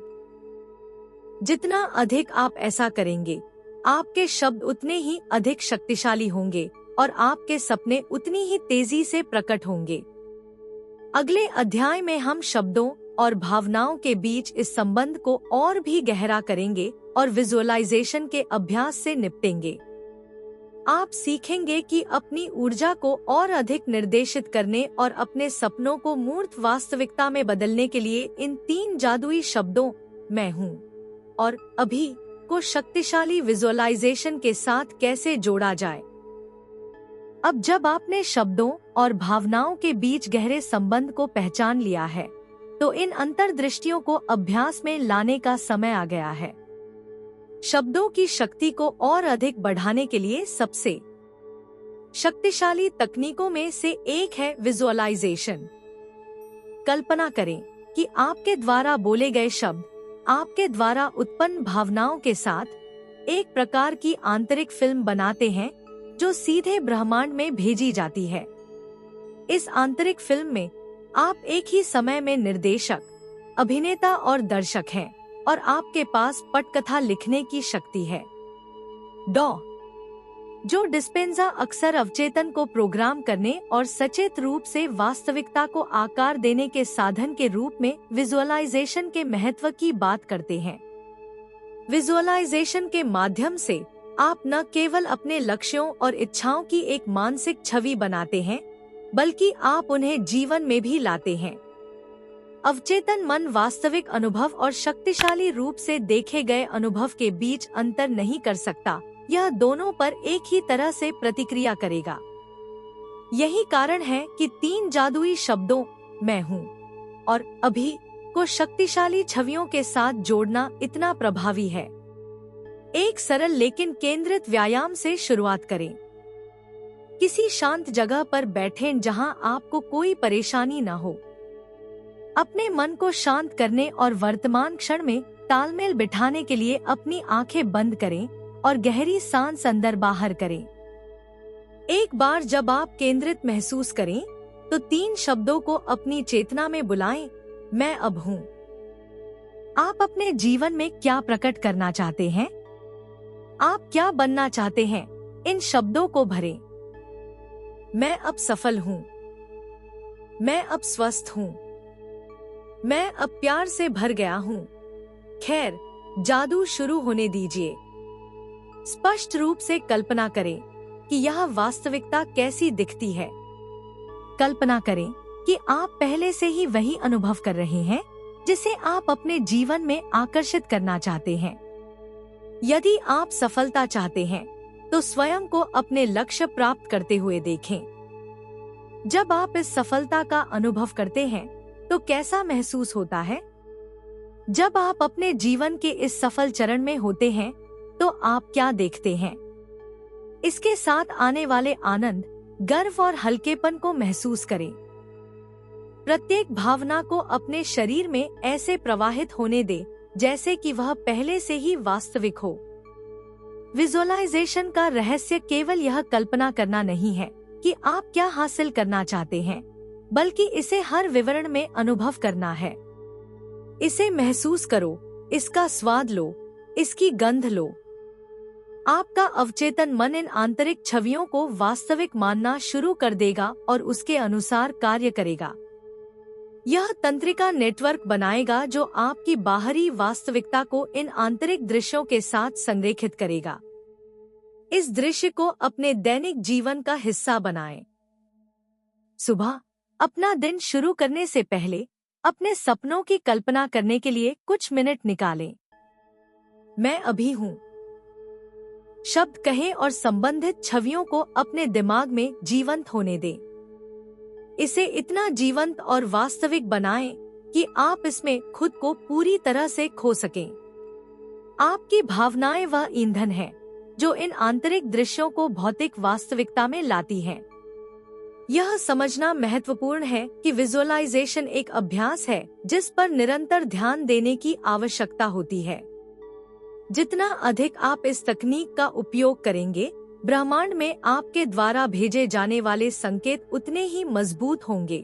जितना अधिक आप ऐसा करेंगे, आपके शब्द उतने ही अधिक शक्तिशाली होंगे और आपके सपने उतनी ही तेजी से प्रकट होंगे। अगले अध्याय में हम शब्दों और भावनाओं के बीच इस संबंध को और भी गहरा करेंगे और विजुअलाइजेशन के अभ्यास से निपटेंगे। आप सीखेंगे कि अपनी ऊर्जा को और अधिक निर्देशित करने और अपने सपनों को मूर्त वास्तविकता में बदलने के लिए इन 3 जादुई शब्दों मैं हूँ और अभी को शक्तिशाली विजुअलाइजेशन के साथ कैसे जोड़ा जाए। अब जब आपने शब्दों और भावनाओं के बीच गहरे संबंध को पहचान लिया है, तो इन अंतर्दृष्टियों को अभ्यास में लाने का समय आ गया है। शब्दों की शक्ति को और अधिक बढ़ाने के लिए सबसे शक्तिशाली तकनीकों में से एक है विजुअलाइजेशन। कल्पना करें कि आपके द्वारा बोले गए शब्द आपके द्वारा उत्पन्न भावनाओं के साथ एक प्रकार की आंतरिक फिल्म बनाते हैं जो सीधे ब्रह्मांड में भेजी जाती है। इस आंतरिक फिल्म में आप एक ही समय में निर्देशक, अभिनेता और दर्शक हैं और आपके पास पटकथा लिखने की शक्ति है। डॉ जो डिस्पेंजा अक्सर अवचेतन को प्रोग्राम करने और सचेत रूप से वास्तविकता को आकार देने के साधन के रूप में विजुअलाइजेशन के महत्व की बात करते हैं। विजुअलाइजेशन के माध्यम से आप न केवल अपने लक्ष्यों और इच्छाओं की एक मानसिक छवि बनाते हैं, बल्कि आप उन्हें जीवन में भी लाते हैं। अवचेतन मन वास्तविक अनुभव और शक्तिशाली रूप से देखे गए अनुभव के बीच अंतर नहीं कर सकता। यह दोनों पर एक ही तरह से प्रतिक्रिया करेगा। यही कारण है कि 3 जादुई शब्दों मैं हूँ और अभी को शक्तिशाली छवियों के साथ जोड़ना इतना प्रभावी है। एक सरल लेकिन केंद्रित व्यायाम से शुरुआत करें। किसी शांत जगह पर बैठें जहां आपको कोई परेशानी न हो। अपने मन को शांत करने और वर्तमान क्षण में तालमेल बिठाने के लिए अपनी आंखें बंद करें और गहरी सांस अंदर बाहर करें। एक बार जब आप केंद्रित महसूस करें, तो 3 शब्दों को अपनी चेतना में बुलाएं। मैं अब हूँ। आप अपने जीवन में क्या प्रकट करना चाहते हैं? आप क्या बनना चाहते हैं? इन शब्दों को भरें। मैं अब सफल हूँ, मैं अब स्वस्थ हूँ, मैं अब प्यार से भर गया हूँ। खैर, जादू शुरू होने दीजिए। स्पष्ट रूप से कल्पना करें कि यह वास्तविकता कैसी दिखती है। कल्पना करें कि आप पहले से ही वही अनुभव कर रहे हैं जिसे आप अपने जीवन में आकर्षित करना चाहते हैं। यदि आप सफलता चाहते हैं तो स्वयं को अपने लक्ष्य प्राप्त करते हुए देखें। जब आप इस सफलता का अनुभव करते हैं तो कैसा महसूस होता है? जब आप अपने जीवन के इस सफल चरण में होते हैं तो आप क्या देखते हैं? इसके साथ आने वाले आनंद, गर्व और हल्केपन को महसूस करें। प्रत्येक भावना को अपने शरीर में ऐसे प्रवाहित होने दे जैसे कि वह पहले से ही वास्तविक हो। विजुअलाइजेशन का रहस्य केवल यह कल्पना करना नहीं है कि आप क्या हासिल करना चाहते हैं, बल्कि इसे हर विवरण में अनुभव करना है। इसे महसूस करो, इसका स्वाद लो, इसकी गंध लो। आपका अवचेतन मन इन आंतरिक छवियों को वास्तविक मानना शुरू कर देगा और उसके अनुसार कार्य करेगा। यह तंत्रिका नेटवर्क बनाएगा जो आपकी बाहरी वास्तविकता को इन आंतरिक दृश्यों के साथ संरेखित करेगा। इस दृश्य को अपने दैनिक जीवन का हिस्सा बनाएं। सुबह अपना दिन शुरू करने से पहले अपने सपनों की कल्पना करने के लिए कुछ मिनट निकालें। मैं अभी हूँ शब्द कहें और संबंधित छवियों को अपने दिमाग में जीवंत होने दें। इसे इतना जीवंत और वास्तविक बनाएं कि आप इसमें खुद को पूरी तरह से खो सकें। आपकी भावनाएं वह ईंधन है जो इन आंतरिक दृश्यों को भौतिक वास्तविकता में लाती हैं। यह समझना महत्वपूर्ण है कि विजुअलाइजेशन एक अभ्यास है जिस पर निरंतर ध्यान देने की आवश्यकता होती है। जितना अधिक आप इस तकनीक का उपयोग करेंगे, ब्रह्मांड में आपके द्वारा भेजे जाने वाले संकेत उतने ही मजबूत होंगे।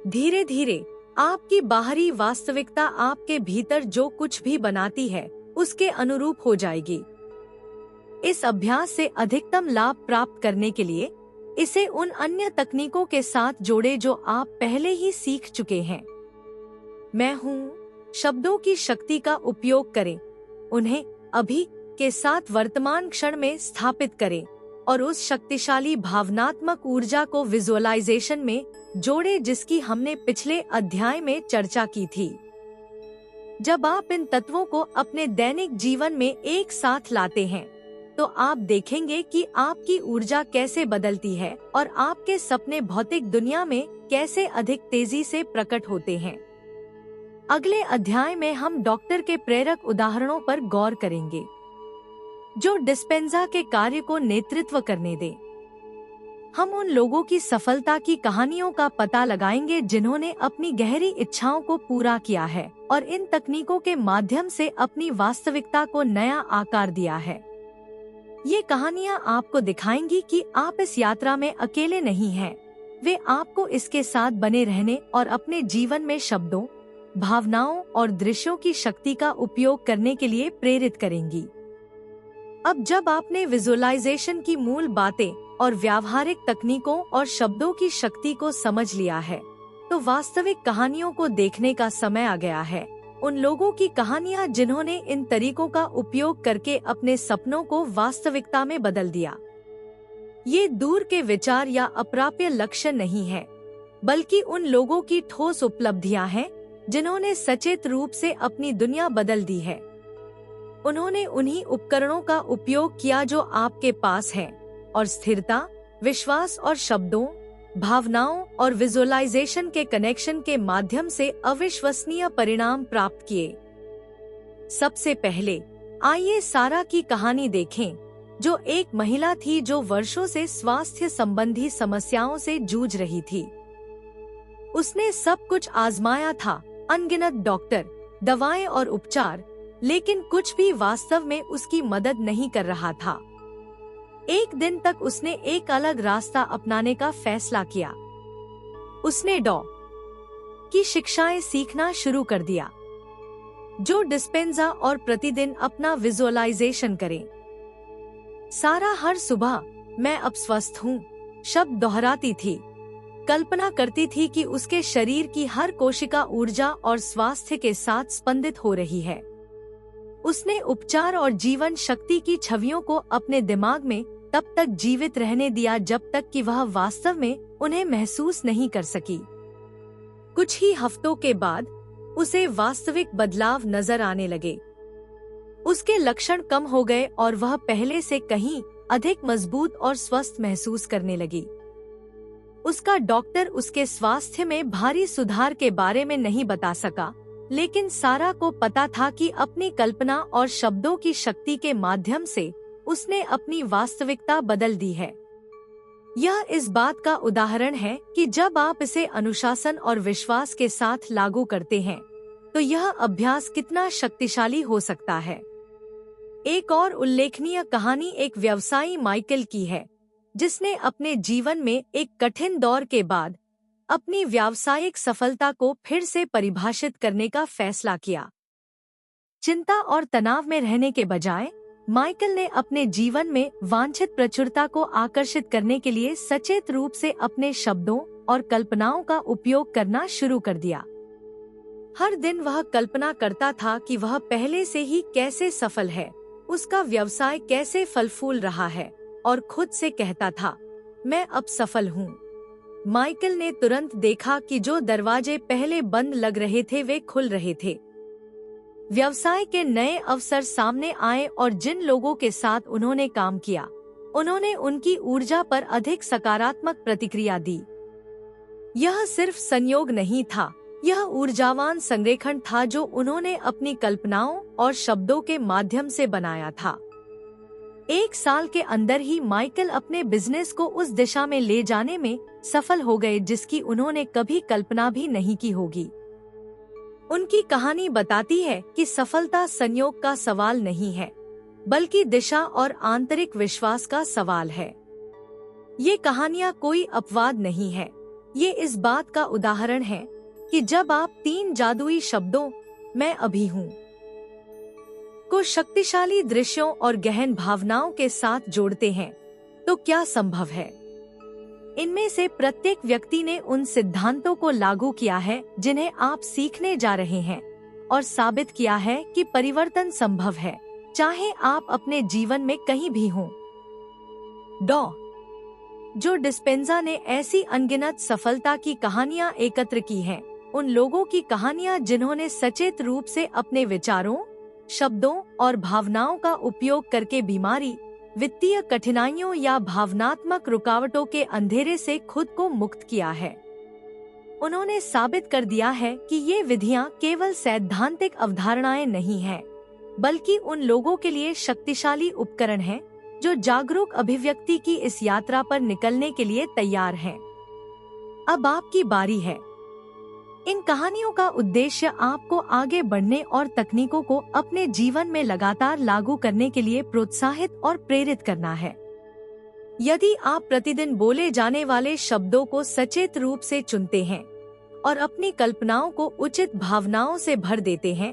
धीरे धीरे आपकी बाहरी वास्तविकता आपके भीतर जो कुछ भी बनाती है उसके अनुरूप हो जाएगी। इस अभ्यास से अधिकतम लाभ प्राप्त करने के लिए इसे उन अन्य तकनीकों के साथ जोड़े जो आप पहले ही सीख चुके हैं। मैं हूँ शब्दों की शक्ति का उपयोग करें, उन्हें अभी के साथ वर्तमान क्षण में स्थापित करें और उस शक्तिशाली भावनात्मक ऊर्जा को विजुअलाइजेशन में जोड़े जिसकी हमने पिछले अध्याय में चर्चा की थी। जब आप इन तत्वों को अपने दैनिक जीवन में एक साथ लाते हैं तो आप देखेंगे कि आपकी ऊर्जा कैसे बदलती है और आपके सपने भौतिक दुनिया में कैसे अधिक तेजी से प्रकट होते हैं। अगले अध्याय में हम डॉक्टर के प्रेरक उदाहरणों पर गौर करेंगे जो डिस्पेंजा के कार्य को नेतृत्व करने दे। हम उन लोगों की सफलता की कहानियों का पता लगाएंगे जिन्होंने अपनी गहरी इच्छाओं को पूरा किया है और इन तकनीकों के माध्यम से अपनी वास्तविकता को नया आकार दिया है। ये कहानियाँ आपको दिखाएंगी कि आप इस यात्रा में अकेले नहीं हैं। वे आपको इसके साथ बने रहने और अपने जीवन में शब्दों, भावनाओं और दृश्यों की शक्ति का उपयोग करने के लिए प्रेरित करेंगी। अब जब आपने विजुअलाइजेशन की मूल बातें और व्यावहारिक तकनीकों और शब्दों की शक्ति को समझ लिया है, तो वास्तविक कहानियों को देखने का समय आ गया है। उन लोगों की कहानियाँ जिन्होंने इन तरीकों का उपयोग करके अपने सपनों को वास्तविकता में बदल दिया। ये दूर के विचार या अप्राप्य लक्ष्य नहीं है, बल्कि उन लोगों की ठोस उपलब्धियां हैं जिन्होंने सचेत रूप से अपनी दुनिया बदल दी है। उन्होंने उन्हीं उपकरणों का उपयोग किया जो आपके पास हैं और स्थिरता, विश्वास और शब्दों, भावनाओं और विजुअलाइजेशन के कनेक्शन के माध्यम से अविश्वसनीय परिणाम प्राप्त किए। सबसे पहले आइए सारा की कहानी देखें, जो एक महिला थी जो वर्षों से स्वास्थ्य संबंधी समस्याओं से जूझ रही थी। उसने सब कुछ आजमाया था, अनगिनत डॉक्टर, दवाएं और उपचार, लेकिन कुछ भी वास्तव में उसकी मदद नहीं कर रहा था। एक दिन तक उसने एक अलग रास्ता अपनाने का फैसला किया। उसने डॉ की शिक्षाएं सीखना शुरू कर दिया, जो डिस्पेंजा और प्रतिदिन अपना विजुअलाइजेशन करें। सारा हर सुबह मैं अब स्वस्थ हूँ शब्द दोहराती थी। कल्पना करती थी कि उसके शरीर की हर कोशिका ऊर्जा और स्वास्थ्य के साथ स्पंदित हो रही है। उसने उपचार और जीवन शक्ति की छवियों को अपने दिमाग में तब तक जीवित रहने दिया जब तक कि वह वास्तव में उन्हें महसूस नहीं कर सकी। कुछ ही हफ्तों के बाद उसे वास्तविक बदलाव नजर आने लगे। उसके लक्षण कम हो गए और वह पहले से कहीं अधिक मजबूत और स्वस्थ महसूस करने लगी। उसका डॉक्टर उसके स्वास्थ्य में भारी सुधार के बारे में नहीं बता सका, लेकिन सारा को पता था कि अपनी कल्पना और शब्दों की शक्ति के माध्यम से उसने अपनी वास्तविकता बदल दी है। यह इस बात का उदाहरण है कि जब आप इसे अनुशासन और विश्वास के साथ लागू करते हैं, तो यह अभ्यास कितना शक्तिशाली हो सकता है। एक और उल्लेखनीय कहानी एक व्यवसायी माइकल की है, जिसने अपने जीवन में एक कठिन दौर के बाद अपनी व्यावसायिक सफलता को फिर से परिभाषित करने का फैसला किया। चिंता और तनाव में रहने के बजाय माइकल ने अपने जीवन में वांछित प्रचुरता को आकर्षित करने के लिए सचेत रूप से अपने शब्दों और कल्पनाओं का उपयोग करना शुरू कर दिया। हर दिन वह कल्पना करता था कि वह पहले से ही कैसे सफल है, उसका व्यवसाय कैसे फल फूल रहा है, और खुद से कहता था, मैं अब सफल हूँ। माइकल ने तुरंत देखा कि जो दरवाजे पहले बंद लग रहे थे वे खुल रहे थे। व्यवसाय के नए अवसर सामने आए और जिन लोगों के साथ उन्होंने काम किया, उन्होंने उनकी ऊर्जा पर अधिक सकारात्मक प्रतिक्रिया दी। यह सिर्फ संयोग नहीं था, यह ऊर्जावान संरेखण था जो उन्होंने अपनी कल्पनाओं और शब्दों के माध्यम से बनाया था। 1 साल के अंदर ही माइकल अपने बिजनेस को उस दिशा में ले जाने में सफल हो गए जिसकी उन्होंने कभी कल्पना भी नहीं की होगी। उनकी कहानी बताती है कि सफलता संयोग का सवाल नहीं है, बल्कि दिशा और आंतरिक विश्वास का सवाल है। ये कहानियाँ कोई अपवाद नहीं है, ये इस बात का उदाहरण है कि जब आप 3 जादुई शब्दों मैं अभी हूँ को शक्तिशाली दृश्यों और गहन भावनाओं के साथ जोड़ते हैं, तो क्या संभव है। इनमें से प्रत्येक व्यक्ति ने उन सिद्धांतों को लागू किया है जिन्हें आप सीखने जा रहे हैं, और साबित किया है कि परिवर्तन संभव है, चाहे आप अपने जीवन में कहीं भी हों। डॉ. जो डिस्पेंजा ने ऐसी अनगिनत सफलता की कहानियां एकत्र की हैं, उन लोगों की कहानियां जिन्होंने सचेत रूप से अपने विचारों, शब्दों और भावनाओं का उपयोग करके बीमारी, वित्तीय कठिनाइयों या भावनात्मक रुकावटों के अंधेरे से खुद को मुक्त किया है। उन्होंने साबित कर दिया है कि ये विधियां केवल सैद्धांतिक अवधारणाएं नहीं हैं, बल्कि उन लोगों के लिए शक्तिशाली उपकरण हैं जो जागरूक अभिव्यक्ति की इस यात्रा पर निकलने के लिए तैयार हैं। अब आपकी बारी है। इन कहानियों का उद्देश्य आपको आगे बढ़ने और तकनीकों को अपने जीवन में लगातार लागू करने के लिए प्रोत्साहित और प्रेरित करना है। यदि आप प्रतिदिन बोले जाने वाले शब्दों को सचेत रूप से चुनते हैं और अपनी कल्पनाओं को उचित भावनाओं से भर देते हैं,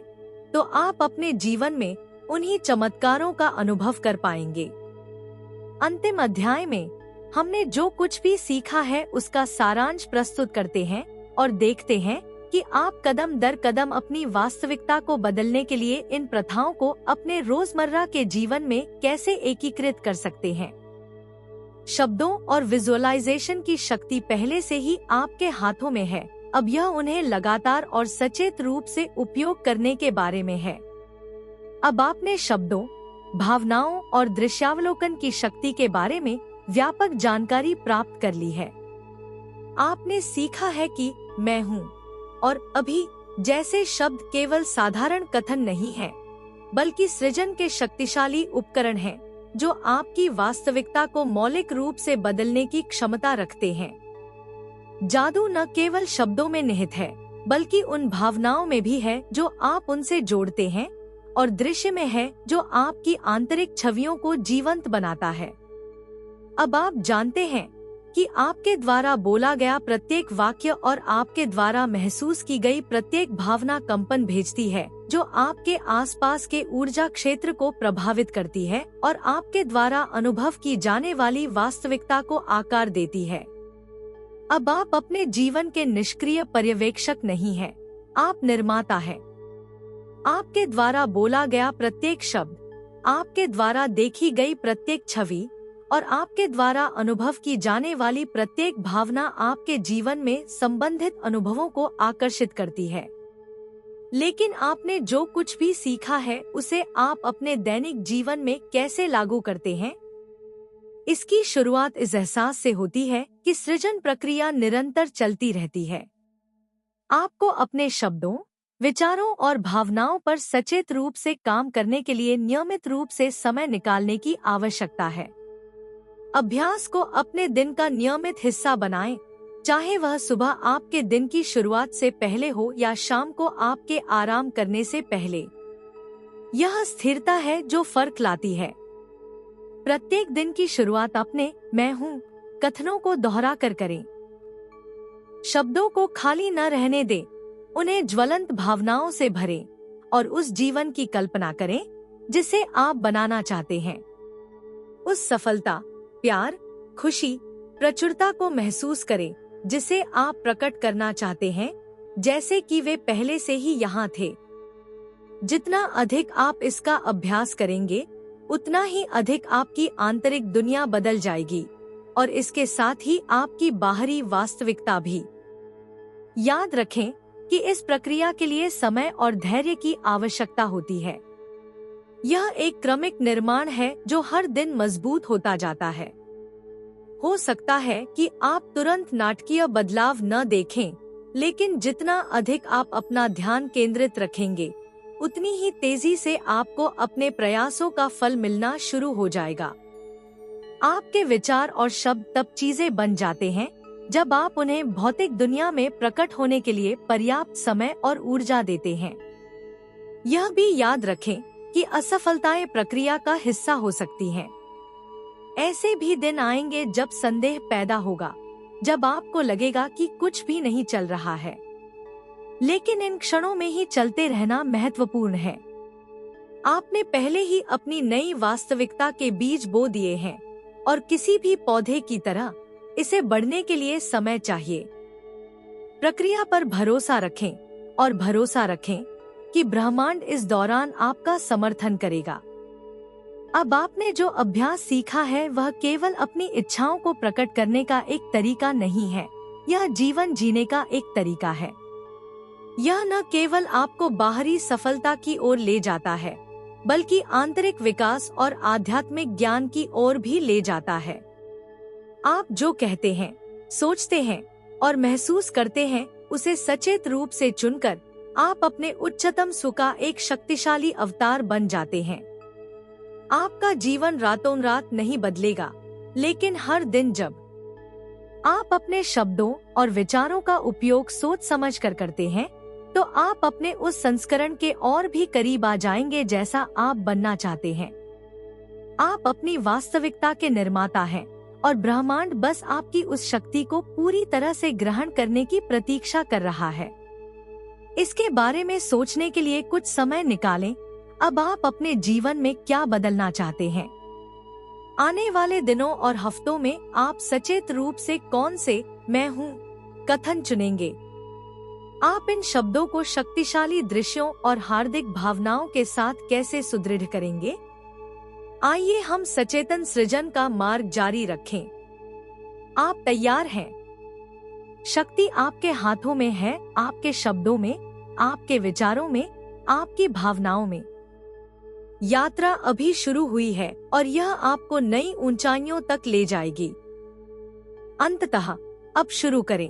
तो आप अपने जीवन में उन्हीं चमत्कारों का अनुभव कर पाएंगे। अंतिम अध्याय में हमने जो कुछ भी सीखा है उसका सारांश प्रस्तुत करते हैं और देखते हैं कि आप कदम दर कदम अपनी वास्तविकता को बदलने के लिए इन प्रथाओं को अपने रोजमर्रा के जीवन में कैसे एकीकृत कर सकते हैं। शब्दों और विजुअलाइजेशन की शक्ति पहले से ही आपके हाथों में है, अब यह उन्हें लगातार और सचेत रूप से उपयोग करने के बारे में है। अब आपने शब्दों, भावनाओं और दृश्यावलोकन की शक्ति के बारे में व्यापक जानकारी प्राप्त कर ली है। आपने सीखा है कि मैं हूँ और अभी जैसे शब्द केवल साधारण कथन नहीं है, बल्कि सृजन के शक्तिशाली उपकरण हैं जो आपकी वास्तविकता को मौलिक रूप से बदलने की क्षमता रखते हैं। जादू न केवल शब्दों में निहित है, बल्कि उन भावनाओं में भी है जो आप उनसे जोड़ते हैं, और दृश्य में है जो आपकी आंतरिक छवियों को जीवंत बनाता है। अब आप जानते हैं कि आपके द्वारा बोला गया प्रत्येक वाक्य और आपके द्वारा महसूस की गई प्रत्येक भावना कंपन भेजती है, जो आपके आसपास के ऊर्जा क्षेत्र को प्रभावित करती है और आपके द्वारा अनुभव की जाने वाली वास्तविकता को आकार देती है। अब आप अपने जीवन के निष्क्रिय पर्यवेक्षक नहीं हैं, आप निर्माता हैं। आपके द्वारा बोला गया प्रत्येक शब्द, आपके द्वारा देखी गई प्रत्येक छवि और आपके द्वारा अनुभव की जाने वाली प्रत्येक भावना आपके जीवन में संबंधित अनुभवों को आकर्षित करती है। लेकिन आपने जो कुछ भी सीखा है उसे आप अपने दैनिक जीवन में कैसे लागू करते हैं? इसकी शुरुआत इस एहसास से होती है कि सृजन प्रक्रिया निरंतर चलती रहती है। आपको अपने शब्दों, विचारों और भावनाओं पर सचेत रूप से काम करने के लिए नियमित रूप से समय निकालने की आवश्यकता है। अभ्यास को अपने दिन का नियमित हिस्सा बनाएं, चाहे वह सुबह आपके दिन की शुरुआत से पहले हो या शाम को आपके आराम करने से पहले। यह स्थिरता है जो फर्क लाती है। प्रत्येक दिन की शुरुआत अपने मैं हूँ कथनों को दोहरा कर करें। शब्दों को खाली न रहने दें, उन्हें ज्वलंत भावनाओं से भरें और उस जीवन की कल्पना करें जिसे आप बनाना चाहते हैं। उस सफलता, प्यार, खुशी, प्रचुरता को महसूस करें जिसे आप प्रकट करना चाहते हैं, जैसे कि वे पहले से ही यहाँ थे। जितना अधिक आप इसका अभ्यास करेंगे, उतना ही अधिक आपकी आंतरिक दुनिया बदल जाएगी और इसके साथ ही आपकी बाहरी वास्तविकता भी। याद रखें कि इस प्रक्रिया के लिए समय और धैर्य की आवश्यकता होती है। यह एक क्रमिक निर्माण है जो हर दिन मजबूत होता जाता है। हो सकता है कि आप तुरंत नाटकीय बदलाव न देखें, लेकिन जितना अधिक आप अपना ध्यान केंद्रित रखेंगे, उतनी ही तेजी से आपको अपने प्रयासों का फल मिलना शुरू हो जाएगा। आपके विचार और शब्द तब चीजें बन जाते हैं जब आप उन्हें भौतिक दुनिया में प्रकट होने के लिए पर्याप्त समय और ऊर्जा देते हैं। यह भी याद रखें कि असफलताएं प्रक्रिया का हिस्सा हो सकती हैं। ऐसे भी दिन आएंगे जब संदेह पैदा होगा, जब आपको लगेगा कि कुछ भी नहीं चल रहा है। लेकिन इन क्षणों में ही चलते रहना महत्वपूर्ण है। आपने पहले ही अपनी नई वास्तविकता के बीज बो दिए हैं और किसी भी पौधे की तरह इसे बढ़ने के लिए समय चाहिए। प्रक्रिया पर भरोसा रखें और भरोसा रखें कि ब्रह्मांड इस दौरान आपका समर्थन करेगा। अब आपने जो अभ्यास सीखा है वह केवल अपनी इच्छाओं को प्रकट करने का एक तरीका नहीं है, यह जीवन जीने का एक तरीका है। यह न केवल आपको बाहरी सफलता की ओर ले जाता है, बल्कि आंतरिक विकास और आध्यात्मिक ज्ञान की ओर भी ले जाता है। आप जो कहते हैं, सोचते हैं और महसूस करते हैं, उसे सचेत रूप से चुनकर आप अपने उच्चतम सुख का एक शक्तिशाली अवतार बन जाते हैं। आपका जीवन रातों रात नहीं बदलेगा, लेकिन हर दिन जब आप अपने शब्दों और विचारों का उपयोग सोच समझ कर करते हैं, तो आप अपने उस संस्करण के और भी करीब आ जाएंगे जैसा आप बनना चाहते हैं। आप अपनी वास्तविकता के निर्माता हैं और ब्रह्मांड बस आपकी उस शक्ति को पूरी तरह से ग्रहण करने की प्रतीक्षा कर रहा है। इसके बारे में सोचने के लिए कुछ समय निकालें। अब आप अपने जीवन में क्या बदलना चाहते हैं? आने वाले दिनों और हफ्तों में आप सचेत रूप से कौन से मैं हूँ कथन चुनेंगे? आप इन शब्दों को शक्तिशाली दृश्यों और हार्दिक भावनाओं के साथ कैसे सुदृढ़ करेंगे? आइए हम सचेतन सृजन का मार्ग जारी रखें। आप तैयार हैं? शक्ति आपके हाथों में है, आपके शब्दों में, आपके विचारों में, आपकी भावनाओं में। यात्रा अभी शुरू हुई है और यह आपको नई ऊंचाइयों तक ले जाएगी। अंततः अब शुरू करें।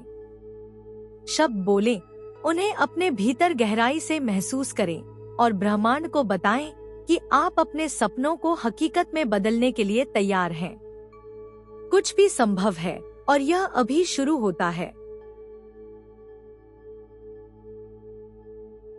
शब्द बोलें, उन्हें अपने भीतर गहराई से महसूस करें और ब्रह्मांड को बताएं कि आप अपने सपनों को हकीकत में बदलने के लिए तैयार हैं। कुछ भी संभव है और यह अभी शुरू होता है।